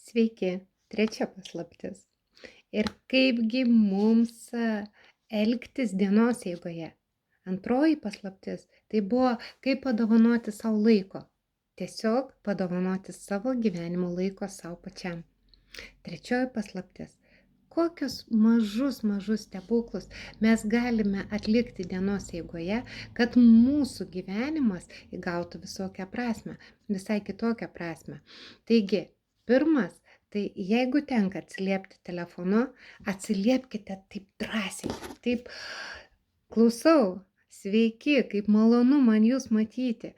Sveiki, trečia paslaptis. Ir kaipgi mums elgtis dienos eigoje. Antroji paslaptis tai buvo, kaip padovanoti sau laiko. Tiesiog padovanoti savo gyvenimo laiko sau pačiam. Trečioji paslaptis. Kokius mažus stebuklus mes galime atlikti dienos eigoje, kad mūsų gyvenimas įgautų visokią prasme, visai kitokią prasme. Taigi, pirmas, tai jeigu tenka atsiliepti telefonu, atsiliepkite taip drąsiai, taip klausau. Sveiki, kaip malonu man jūs matyti,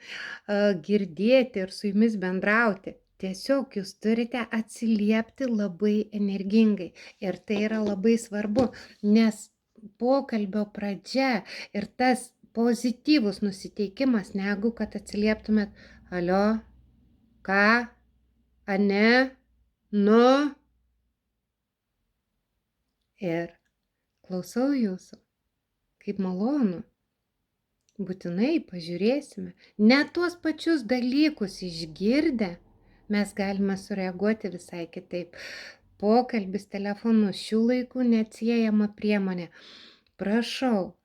girdėti ir su jumis bendrauti. Tiesiog jūs turite atsiliepti labai energingai ir tai yra labai svarbu, nes pokalbio pradžia ir tas pozityvus nusiteikimas, negu kad atsilieptumėt alio, ką, ane, nu ir klausau jūsų, kaip malonu. Būtinai pažiūrėsime. Net tuos pačius dalykus išgirdę, mes galime sureaguoti visai kitaip. Pokalbis telefonu šių laikų neatsiejama priemonė. Prašau,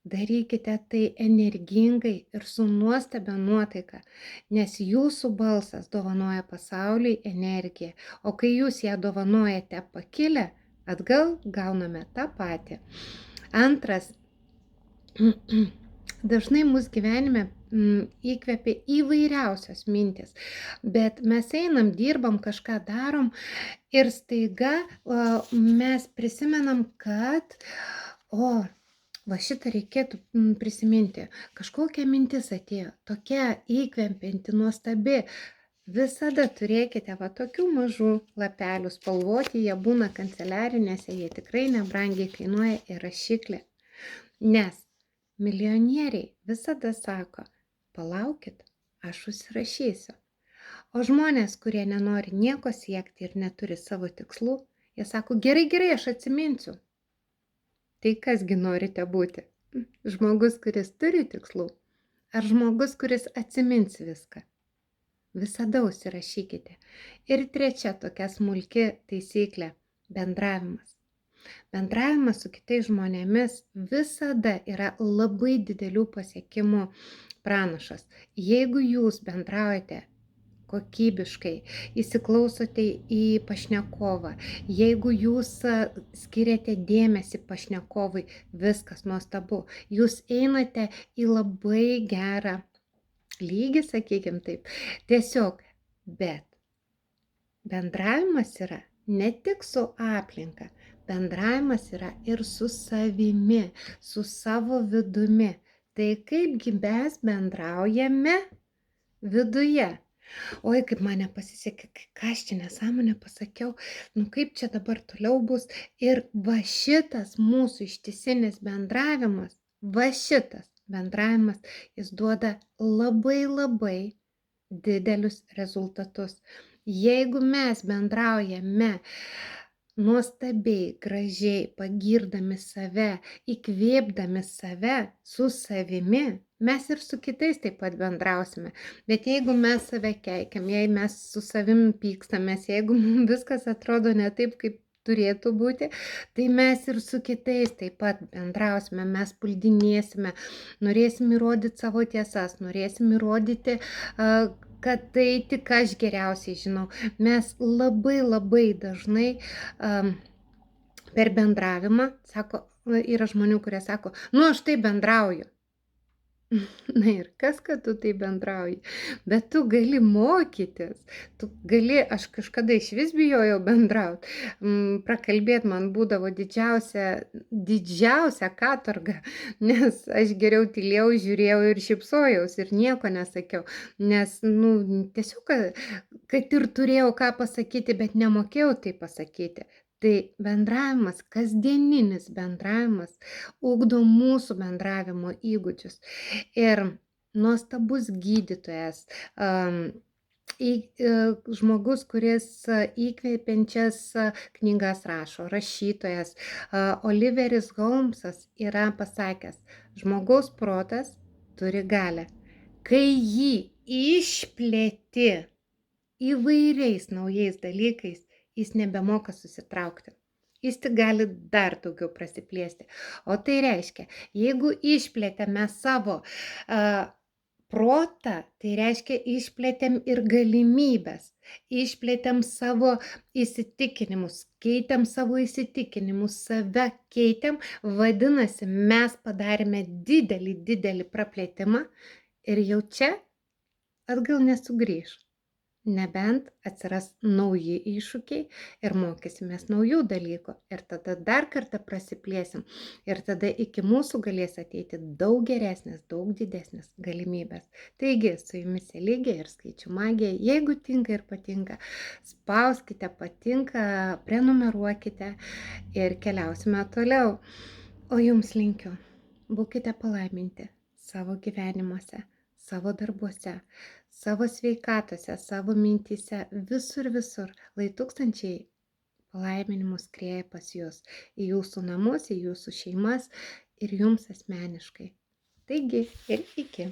darykite tai energingai ir su nuostabia nuotaika, nes jūsų balsas dovanoja pasauliui energiją, o kai jūs ją dovanojate pakilę, atgal gauname tą patį. Antras, dažnai mūsų gyvenime įkvepia įvairiausios mintis, bet mes einam, dirbam, kažką darom ir staiga mes prisimenam, kad va šitą reikėtų prisiminti. Kažkokia mintis atėjo, tokia įkvepianti, nuostabi. Visada turėkite va tokių mažų lapelių, spalvoti, jie būna kanceliarinėse, jie tikrai nebrangiai kainuoja ir rašiklė. Nes milijonieriai visada sako, palaukit, aš užsirašysiu. O žmonės, kurie nenori nieko siekti ir neturi savo tikslų, jie sako, gerai, aš atsiminsiu. Tai kasgi norite būti? Žmogus, kuris turi tikslų, ar žmogus, kuris atsimins viską? Visada užsirašykite. Ir trečia tokia smulki taisyklė – bendravimas. Bendravimas su kitais žmonėmis visada yra labai didelių pasiekimų pranašas. Jeigu jūs bendraujate kokybiškai, įsiklausote į pašnekovą, jeigu jūs skiriate dėmesį pašnekovui, viskas nuostabu. Jūs einate į labai gerą lygį, sakykim taip. Tiesiog, bet bendravimas yra ne tik su aplinka, bendravimas yra ir su savimi, su savo vidumi. Tai kaipgi mes bendraujame viduje? Oi, kaip mane pasisekė, ką aš čia nesąmonę pasakiau, kaip čia dabar toliau bus. Ir va šitas mūsų ištisinis bendravimas, jis duoda labai didelius rezultatus. Jeigu mes bendraujame nuostabiai, gražiai, pagirdami save, įkvėpdami save su savimi, mes ir su kitais taip pat bendrausime. Bet jeigu mes save keikiam, jei mes su savim pykstamės, jeigu mums viskas atrodo ne taip, kaip turėtų būti, tai mes ir su kitais taip pat bendrausime, mes puldinėsime, norėsim įrodyti savo tiesas, norėsim įrodyti, kad tai tik aš geriausiai žinau. Mes labai dažnai per bendravimą, sako, yra žmonių, kurie sako, aš tai bendrauju. Na ir kas, kad tu tai bendrauji, bet tu gali mokytis, aš kažkada iš vis bijojau bendrauti, prakalbėti man būdavo didžiausia katorga, nes aš geriau tylėjau, žiūrėjau ir šypsojaus ir nieko nesakiau, nes, tiesiog, kad ir turėjau ką pasakyti, bet nemokėjau tai pasakyti. Tai bendravimas, kasdieninis bendravimas ugdo mūsų bendravimo įgūdžius. Ir nuostabus gydytojas, žmogus, kuris įkvepiančias knygas rašo, rašytojas, Oliveris Holmsas yra pasakęs, žmogaus protas turi galią. Kai jį išplėti įvairiais naujais dalykais, jis nebemoka susitraukti. Jis tik gali dar daugiau prasiplėsti. O tai reiškia, jeigu išplėtėme savo protą, tai reiškia išplėtėm ir galimybes, išplėtėm savo įsitikinimus, keitėm savo įsitikinimus, save keitėm, vadinasi, mes padarėme didelį praplėtimą ir jau čia atgal nesugrįš. Nebent atsiras nauji iššūkiai ir mokysimės naujų dalykų. Ir tada dar kartą prasiplėsim. Ir tada iki mūsų galės ateiti daug geresnės, daug didesnės galimybės. Taigi, su jumis Eligė ir skaičių magija. Jeigu tinka ir patinka, spauskite patinka, prenumeruokite ir keliausime toliau. O jums linkiu, būkite palaiminti savo gyvenimuose, savo darbuose, savo sveikatose, savo mintyse, visur, lai tūkstančiai palaiminimų skrieja pas jūs, į jūsų namus, į jūsų šeimas ir jums asmeniškai. Taigi ir iki.